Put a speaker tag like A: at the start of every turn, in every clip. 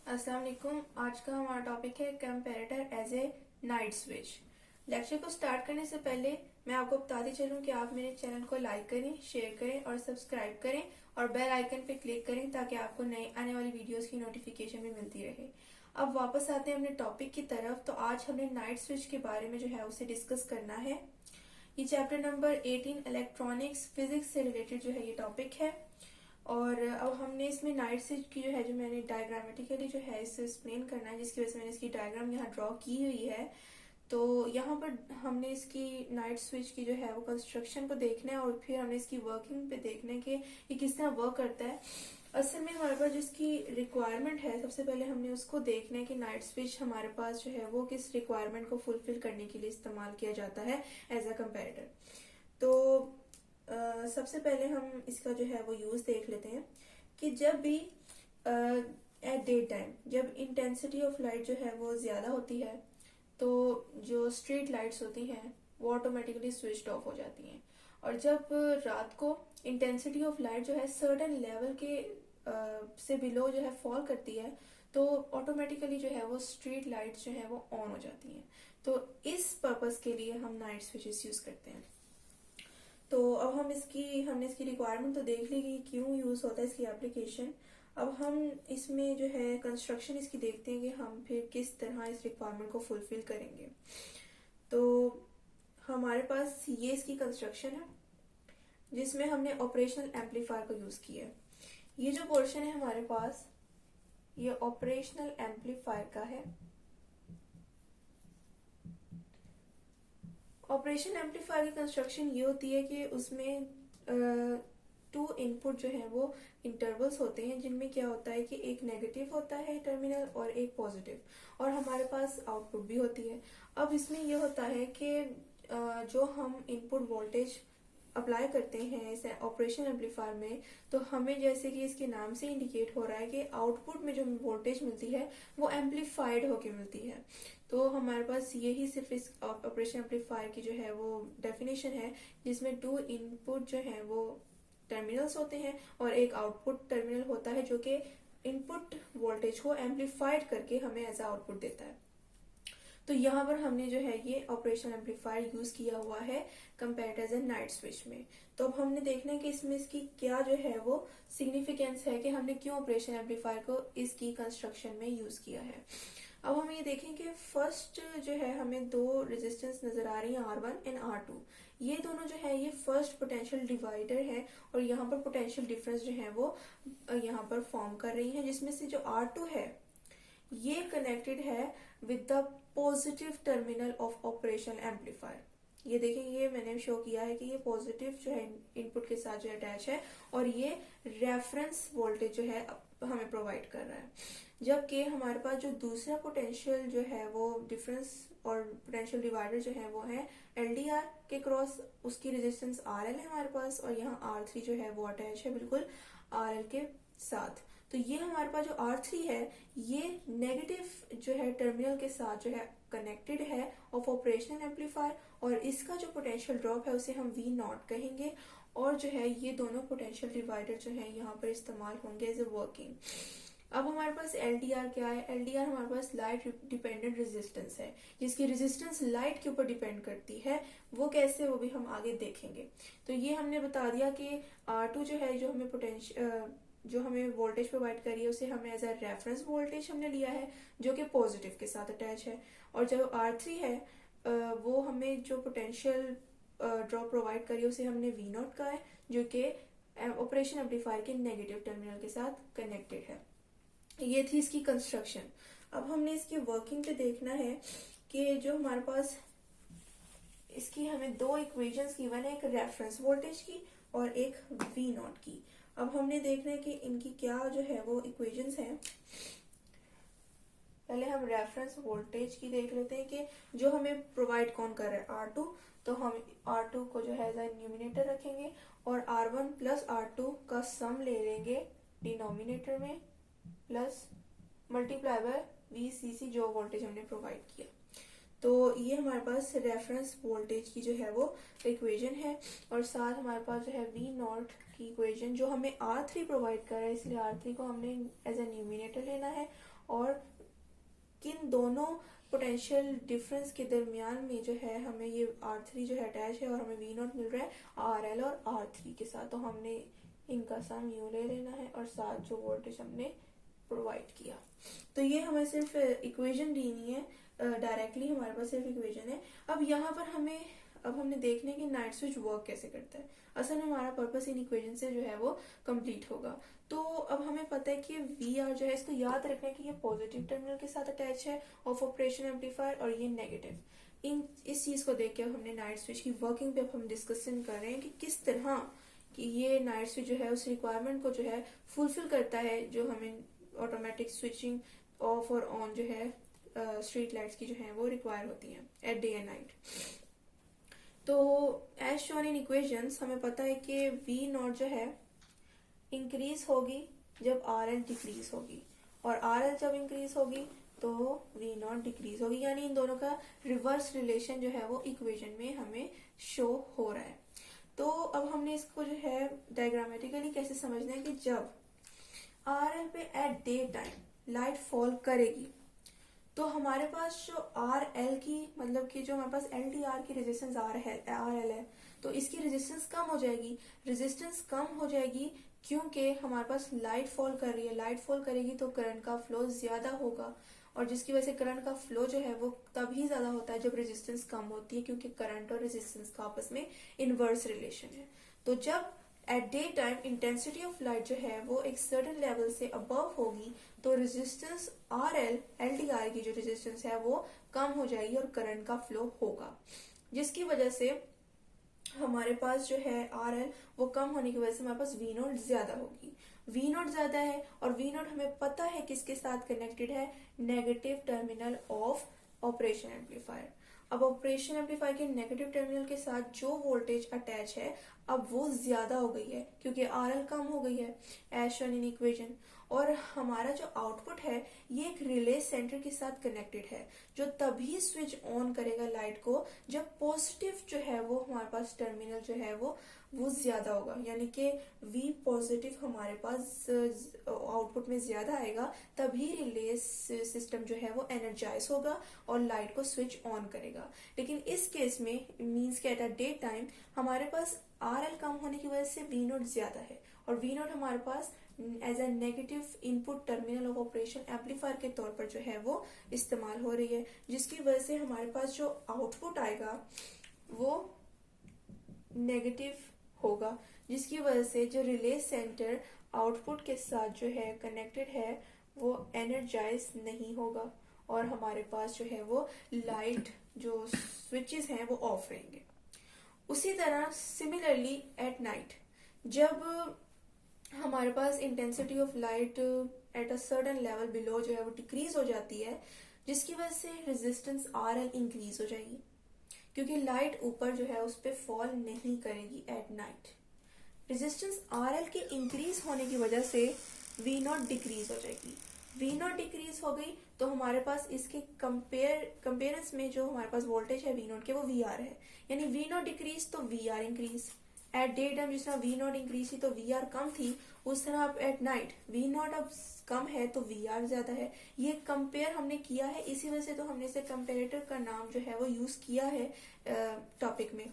A: अस्सलाम वालेकुम। आज का हमारा टॉपिक है comparator as a night switch. Lecture को स्टार्ट करने से पहले मैं आपको बताती चलूं कि आप मेरे चैनल को लाइक करें, शेयर करें और सब्सक्राइब करें और बेल आइकन पे क्लिक करें ताकि आपको नए आने वाली वीडियोस की नोटिफिकेशन भी मिलती रहे। अब वापस आते हैं अपने टॉपिक की तरफ। तो आज हमने नाइट स्विच के बारे में जो है उसे डिस्कस करना है। ये चैप्टर नंबर 18 इलेक्ट्रॉनिक्स फिजिक्स से रिलेटेड जो है ये टॉपिक है। और अब हमने इसमें नाइट स्विच की जो है जो मैंने डायग्रामेटिकली जो है इसे एक्सप्लेन करना है, जिसकी वजह से मैंने इसकी डायग्राम यहाँ ड्रॉ की हुई है। तो यहाँ पर हमने इसकी नाइट स्विच की जो है वो कंस्ट्रक्शन को देखना है और फिर हमने इसकी वर्किंग पे देखना है कि ये किस तरह वर्क करता है। असल में हमारे पास जिसकी रिक्वायरमेंट है, सबसे पहले हमने उसको देखना है कि नाइट स्विच हमारे पास जो है वो किस रिक्वायरमेंट को फुलफिल करने के लिए इस्तेमाल किया जाता है एज अ कंपेरेटर। तो सबसे पहले हम इसका जो है वो यूज देख लेते हैं कि जब भी एट डे टाइम जब इंटेंसिटी ऑफ लाइट जो है वो ज्यादा होती है तो जो स्ट्रीट लाइट्स होती हैं वो ऑटोमेटिकली स्विच्ड ऑफ हो जाती हैं। और जब रात को इंटेंसिटी ऑफ लाइट जो है सर्टेन लेवल के से बिलो जो है फॉल करती है तो ऑटोमेटिकली जो है वो स्ट्रीट लाइट्स जो है वो ऑन हो जाती हैं। तो इस पर्पस के लिए हम नाइट स्विचेस यूज करते हैं। तो अब हमने इसकी रिक्वायरमेंट तो देख ली कि क्यों यूज होता है इसकी एप्लीकेशन। अब हम इसमें जो है कंस्ट्रक्शन इसकी देखते हैं कि हम फिर किस तरह इस रिक्वायरमेंट को फुलफिल करेंगे। तो हमारे पास ये इसकी कंस्ट्रक्शन है जिसमें हमने ऑपरेशनल एम्पलीफायर को यूज किया है। ये जो पोर्शन है हमारे पास ये ऑपरेशनल एम्पलीफायर का है। ऑपरेशन एम्पलीफायर की कंस्ट्रक्शन ये होती है कि उसमें टू इनपुट जो है वो इंटरवल्स होते हैं जिनमें क्या होता है कि एक नेगेटिव होता है टर्मिनल और एक पॉजिटिव और हमारे पास आउटपुट भी होती है। अब इसमें ये होता है कि जो हम इनपुट वोल्टेज अप्लाई करते हैं इस ऑपरेशन एम्पलीफायर में तो हमें जैसे कि इसके नाम से इंडिकेट हो रहा है कि आउटपुट में जो वोल्टेज मिलती है वो एम्पलीफाइड होके मिलती है। तो हमारे पास यही सिर्फ इस ऑपरेशन एम्पलीफायर की जो है वो डेफिनेशन है जिसमें टू इनपुट जो है वो टर्मिनल्स होते हैं और एक आउटपुट टर्मिनल होता है जो कि इनपुट वोल्टेज को एम्पलीफाइड करके हमें एज आउटपुट देता है। तो यहाँ पर हमने जो है ये ऑपरेशन एम्पलीफायर यूज किया हुआ है कंपेरेटर एंड नाइट स्विच में। तो अब हमने देखना है कि इसमें इसकी क्या जो है वो सिग्निफिकेंस है कि हमने क्यों ऑपरेशन एम्पलीफायर को इसकी कंस्ट्रक्शन में यूज किया है। अब हम ये देखें कि फर्स्ट जो है हमें दो रेजिस्टेंस नजर आ रही है R1 एंड R2। ये दोनों जो है ये फर्स्ट पोटेंशियल डिवाइडर है और यहाँ पर पोटेंशियल डिफरेंस जो है वो यहाँ पर फॉर्म कर रही है, जिसमें से जो R2 है ये कनेक्टेड है with the positive terminal of operation amplifier. ये देखें ये मैंने शो किया है कि ये पॉजिटिव जो है इनपुट के साथ जो अटैच है और ये रेफरेंस वोल्टेज जो है हमें प्रोवाइड कर रहा है। जबकि हमारे पास जो दूसरा पोटेंशियल जो है वो डिफरेंस और पोटेंशियल डिवाइडर जो है वो है LDR के क्रॉस, उसकी रेजिस्टेंस RL है हमारे पास और यहाँ R3 जो है वो अटैच है बिल्कुल RL के साथ। तो ये हमारे पास जो R3 है ये नेगेटिव जो है टर्मिनल के साथ जो है कनेक्टेड है ऑफ ऑपरेशनल एम्पलीफायर और इसका जो पोटेंशियल ड्रॉप है उसे हम V0 कहेंगे और जो है ये दोनों पोटेंशियल डिवाइडर जो है यहाँ पर इस्तेमाल होंगे एज ए वर्किंग। अब हमारे पास LDR क्या है? LDR हमारे पास लाइट डिपेंडेंट रेजिस्टेंस है जिसकी रेजिस्टेंस लाइट के ऊपर डिपेंड करती है। वो कैसे, वो भी हम आगे देखेंगे। तो ये हमने बता दिया कि R2 जो है जो हमें पोटेंशियल जो हमें वोल्टेज प्रोवाइड करी है उसे हमें एज अ रेफरेंस वोल्टेज हमने लिया है जो कि पॉजिटिव के साथ अटैच है और जो R3 है वो हमें जो पोटेंशियल ड्रॉप प्रोवाइड करी है उसे हमने V0 का है जो कि ऑपरेशन एम्पलीफायर के नेगेटिव टर्मिनल के साथ कनेक्टेड है। ये थी इसकी कंस्ट्रक्शन। अब हमने इसकी वर्किंग पे देखना है कि जो हमारे पास इसकी हमें दो इक्वेशंस गिवन है, एक रेफरेंस वोल्टेज की और एक V0 की। अब हमने देखना है कि इनकी क्या जो है वो इक्वेशंस हैं। पहले हम रेफरेंस वोल्टेज की देख लेते हैं कि जो हमें प्रोवाइड कौन कर रहा है R2। तो हम R2 को जो है न्यूमिनेटर रखेंगे और R1 प्लस R2 का सम ले लेंगे डिनोमिनेटर में प्लस मल्टीप्लाई बाय VCC जो वोल्टेज हमने प्रोवाइड किया। तो ये हमारे पास रेफरेंस वोल्टेज की जो है वो इक्वेशन है और साथ हमारे पास जो है V0 की इक्वेशन जो हमें R3 प्रोवाइड कर रहा है, इसलिए R3 को हमने एज ए न्यूमिनेटर लेना है और किन दोनों पोटेंशियल डिफरेंस के दरमियान में जो है हमें ये R3 जो है अटैच है और हमें V0 मिल रहा है RL और R3 के साथ। तो हमने इनका सम यूं ले लेना है और साथ जो वोल्टेज हमने प्रोवाइड किया। तो ये हमें सिर्फ इक्वेशन दी नहीं है, डायरेक्टली हमारे पास सिर्फ इक्वेशन है। अब यहाँ पर हमने देखना है कि नाइट स्विच वर्क कैसे करता है। असल में हमारा पर्पस इन इक्वेशन से जो है वो कंप्लीट होगा। तो अब हमें पता है कि VR जो है, इसको याद रखना है कि ये पॉजिटिव टर्मिनल के साथ अटैच है ऑफ ऑपरेशन एम्पलीफायर और ये नेगेटिव। इस चीज को देख के अब हमने नाइट स्विच की वर्किंग पे अब हम डिस्कशन कर रहे हैं कि किस तरह कि ये नाइट स्विच जो है उस रिक्वायरमेंट को जो है फुलफिल करता है जो हमें ऑटोमेटिक स्विचिंग ऑफ और ऑन जो है स्ट्रीट लाइट्स की जो है वो रिक्वायर होती हैं एट डे एंड नाइट। तो एज शोन इन इक्वेशंस हमें पता है कि V0 जो है इंक्रीज होगी जब RL डिक्रीज होगी और RL जब इंक्रीज होगी तो V0 डिक्रीज होगी, यानी इन दोनों का रिवर्स रिलेशन जो है वो इक्वेशन में हमें शो हो रहा है। तो अब हमने इसको जो है डायग्रामेटिकली कैसे समझना है कि जब RL पे at day time light fall करेगी तो हमारे पास जो RL की मतलब कि जो हमारे पास LDR की रेजिस्टेंस RL है तो इसकी रेजिस्टेंस कम हो जाएगी। रेजिस्टेंस कम हो जाएगी क्योंकि हमारे पास लाइट फॉल कर रही है। लाइट फॉल करेगी तो करंट का फ्लो ज्यादा होगा और जिसकी वजह से करंट का फ्लो जो है वो तभी ज्यादा होता है जब रेजिस्टेंस कम होती है, क्योंकि करंट और रेजिस्टेंस का आपस में इनवर्स रिलेशन है। तो जब at day time intensity of light जो है वो एक सर्टेन लेवल से अबव होगी तो रेजिस्टेंस LDR की जो रेजिस्टेंस है वो कम हो जाएगी और करंट का फ्लो होगा, जिसकी वजह से हमारे पास जो है RL वो कम होने की वजह से हमारे पास V0 ज्यादा होगी। V0 ज्यादा है और V0 हमें पता है किसके साथ कनेक्टेड है, negative terminal of operation amplifier. अब ऑपरेशन एम्पलीफायर के नेगेटिव टर्मिनल के साथ जो वोल्टेज अटैच है अब वो ज्यादा हो गई है क्योंकि RL कम हो गई है एज शोन इन इक्वेशन। और हमारा जो आउटपुट है ये एक रिले सेंटर के साथ कनेक्टेड है जो तभी स्विच ऑन करेगा लाइट को जब पॉजिटिव जो है वो हमारे पास टर्मिनल जो है वो ज्यादा होगा, यानी कि V पॉजिटिव हमारे पास आउटपुट में ज्यादा आएगा तभी रिले सिस्टम जो है वो एनर्जाइज होगा और लाइट को स्विच ऑन करेगा। लेकिन इस केस में मींस कि एट अ डे टाइम हमारे पास RL कम होने की वजह से V0 ज्यादा है और V0 हमारे पास as a negative input terminal of operation amplifier के तौर पर जो है वो इस्तेमाल हो रही है, जिसकी वजह से हमारे पास जो आउटपुट आएगा वो नेगेटिव होगा, जिसकी वजह से जो रिले सेंटर आउटपुट के साथ जो है कनेक्टेड है वो एनर्जाइज नहीं होगा और हमारे पास जो है वो लाइट जो स्विचेस हैं वो ऑफ रहेंगे। उसी तरह सिमिलरली एट नाइट जब हमारे पास intensity of light at a certain level below जो है वो डिक्रीज हो जाती है, जिसकी वजह से रेजिस्टेंस RL इंक्रीज हो जाएगी क्योंकि लाइट ऊपर जो है उस पर फॉल नहीं करेगी एट नाइट। रेजिस्टेंस RL के इंक्रीज होने की वजह से V0 डिक्रीज हो जाएगी। V0 डिक्रीज हो गई तो हमारे पास इसके कंपेरेंस में जो हमारे पास वोल्टेज है V0 के वो VR है, यानी V0 डिक्रीज तो VR increase. At day time जिस तरह V0 इंक्रीज थी तो VR कम थी, उस तरह अब एट नाइट V0 अब कम है तो VR ज्यादा है। ये कंपेयर हमने किया है, इसी वजह से तो हमने इसे कंपेरेटर का नाम जो है वो यूज किया है टॉपिक में।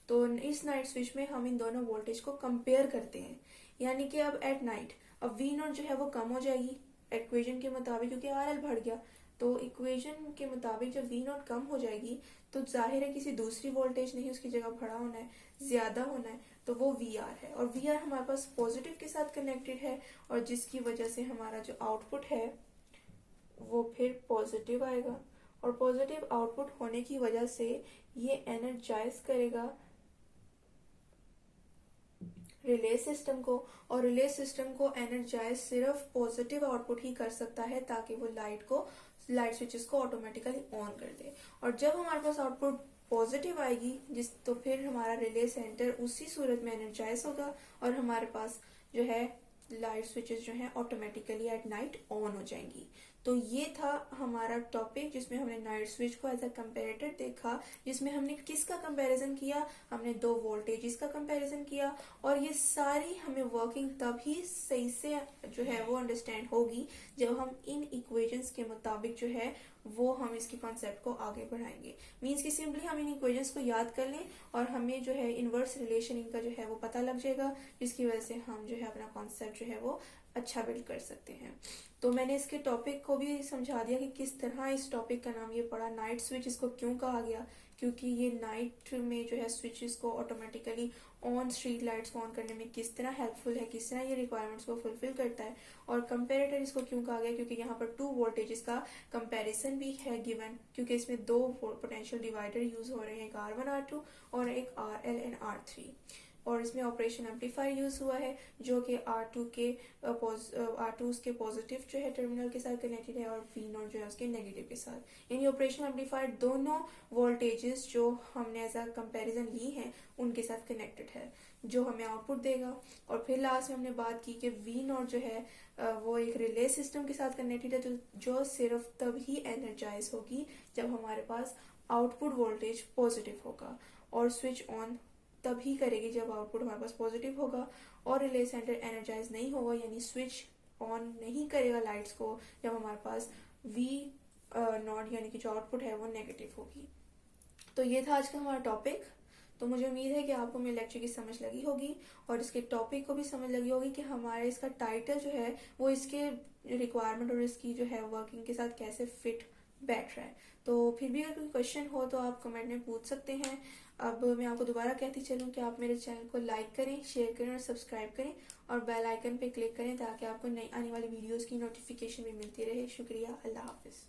A: तो इस नाइट स्विच में हम इन दोनों वोल्टेज को कंपेयर करते हैं, यानी कि अब एट नाइट अब V0 जो है वो कम हो जाएगी इक्वेशन के मुताबिक क्योंकि RL बढ़ गया। तो इक्वेशन के मुताबिक जब V0 कम हो जाएगी तो जाहिर है किसी दूसरी वोल्टेज नहीं उसकी जगह खड़ा होना है, ज्यादा होना है, तो वो VR है और VR हमारे पास पॉजिटिव के साथ कनेक्टेड है और जिसकी वजह से हमारा जो आउटपुट है वो फिर पॉजिटिव आएगा और पॉजिटिव आउटपुट होने की वजह से ये एनर्जाइज करेगा रिले सिस्टम को और रिले सिस्टम को एनर्जाइज सिर्फ पॉजिटिव आउटपुट ही कर सकता है ताकि वो लाइट स्विचेस को ऑटोमेटिकली ऑन कर दे। और जब हमारे पास आउटपुट पॉजिटिव आएगी तो फिर हमारा रिले सेंटर उसी सूरत में एनर्जाइज होगा और हमारे पास जो है लाइट स्विचेस जो हैं ऑटोमेटिकली एट नाइट ऑन हो जाएंगी। तो ये था हमारा टॉपिक जिसमें हमने नाइट स्विच को एज अ कंपेरेटर देखा, जिसमें हमने किसका कंपैरिजन किया, हमने दो वोल्टेजेस का कंपैरिजन किया। और ये सारी हमें वर्किंग तभी सही से जो है वो अंडरस्टैंड होगी जब हम इन इक्वेशंस के मुताबिक जो है वो हम इसके कॉन्सेप्ट को आगे बढ़ाएंगे। मीन्स कि सिंपली हम इन इक्वेशंस को याद कर लें और हमें जो है इनवर्स रिलेशन इनका जो है वो पता लग जाएगा, जिसकी वजह से हम जो है अपना कॉन्सेप्ट जो है वो अच्छा बिल्ड कर सकते हैं। तो मैंने इसके टॉपिक को भी समझा दिया कि किस तरह इस टॉपिक का नाम ये पड़ा, नाइट स्विच इसको क्यों कहा गया, क्योंकि ये नाइट में जो है स्विचेस को ऑटोमेटिकली ऑन स्ट्रीट लाइट्स को ऑन करने में किस तरह हेल्पफुल है, किस तरह ये रिक्वायरमेंट्स को फुलफिल करता है। और कंपेरेटर इसको क्यों कहा गया, क्योंकि यहाँ पर टू वोल्टेजेस का कंपैरिजन भी है गिवन, क्योंकि इसमें दो पोटेंशियल डिवाइडर यूज हो रहे हैं, एक R1 R2 और एक RL एंड R3। और इसमें ऑपरेशन एम्पलीफायर यूज हुआ है जो कि R2 के पॉजिटिव जो है टर्मिनल के साथ कनेक्टेड है और V0 जो है उसके नेगेटिव के साथ। यानी ऑपरेशन एम्पलीफायर दोनों वोल्टेजेस जो हमने एज अ कंपैरिजन ली हैं उनके साथ कनेक्टेड है, जो हमें आउटपुट देगा। और फिर लास्ट में हमने बात की कि V0 जो है वो एक रिले सिस्टम के साथ कनेक्टेड है जो सिर्फ तभी एनर्जाइज होगी जब हमारे पास आउटपुट वोल्टेज पॉजिटिव होगा, और स्विच ऑन तभी करेगी जब आउटपुट हमारे पास पॉजिटिव होगा। और रिले सेंटर एनर्जाइज नहीं होगा, यानी स्विच ऑन नहीं करेगा लाइट्स को जब हमारे पास V0 यानी कि जो आउटपुट है वो नेगेटिव होगी। तो ये था आज का हमारा टॉपिक। तो मुझे उम्मीद है कि आपको मेरे लेक्चर की समझ लगी होगी और इसके टॉपिक को भी समझ लगी होगी कि हमारे इसका टाइटल जो है वो इसके रिक्वायरमेंट और इसकी जो है वर्किंग के साथ कैसे फिट बैठ रहा है। तो फिर भी अगर कोई क्वेश्चन हो तो आप कमेंट में पूछ सकते हैं। अब मैं आपको दोबारा कहती चलूं कि आप मेरे चैनल को लाइक करें, शेयर करें और सब्सक्राइब करें और बेल आइकन पे क्लिक करें ताकि आपको नई आने वाली वीडियोस की नोटिफिकेशन भी मिलती रहे। शुक्रिया, अल्लाह हाफिज।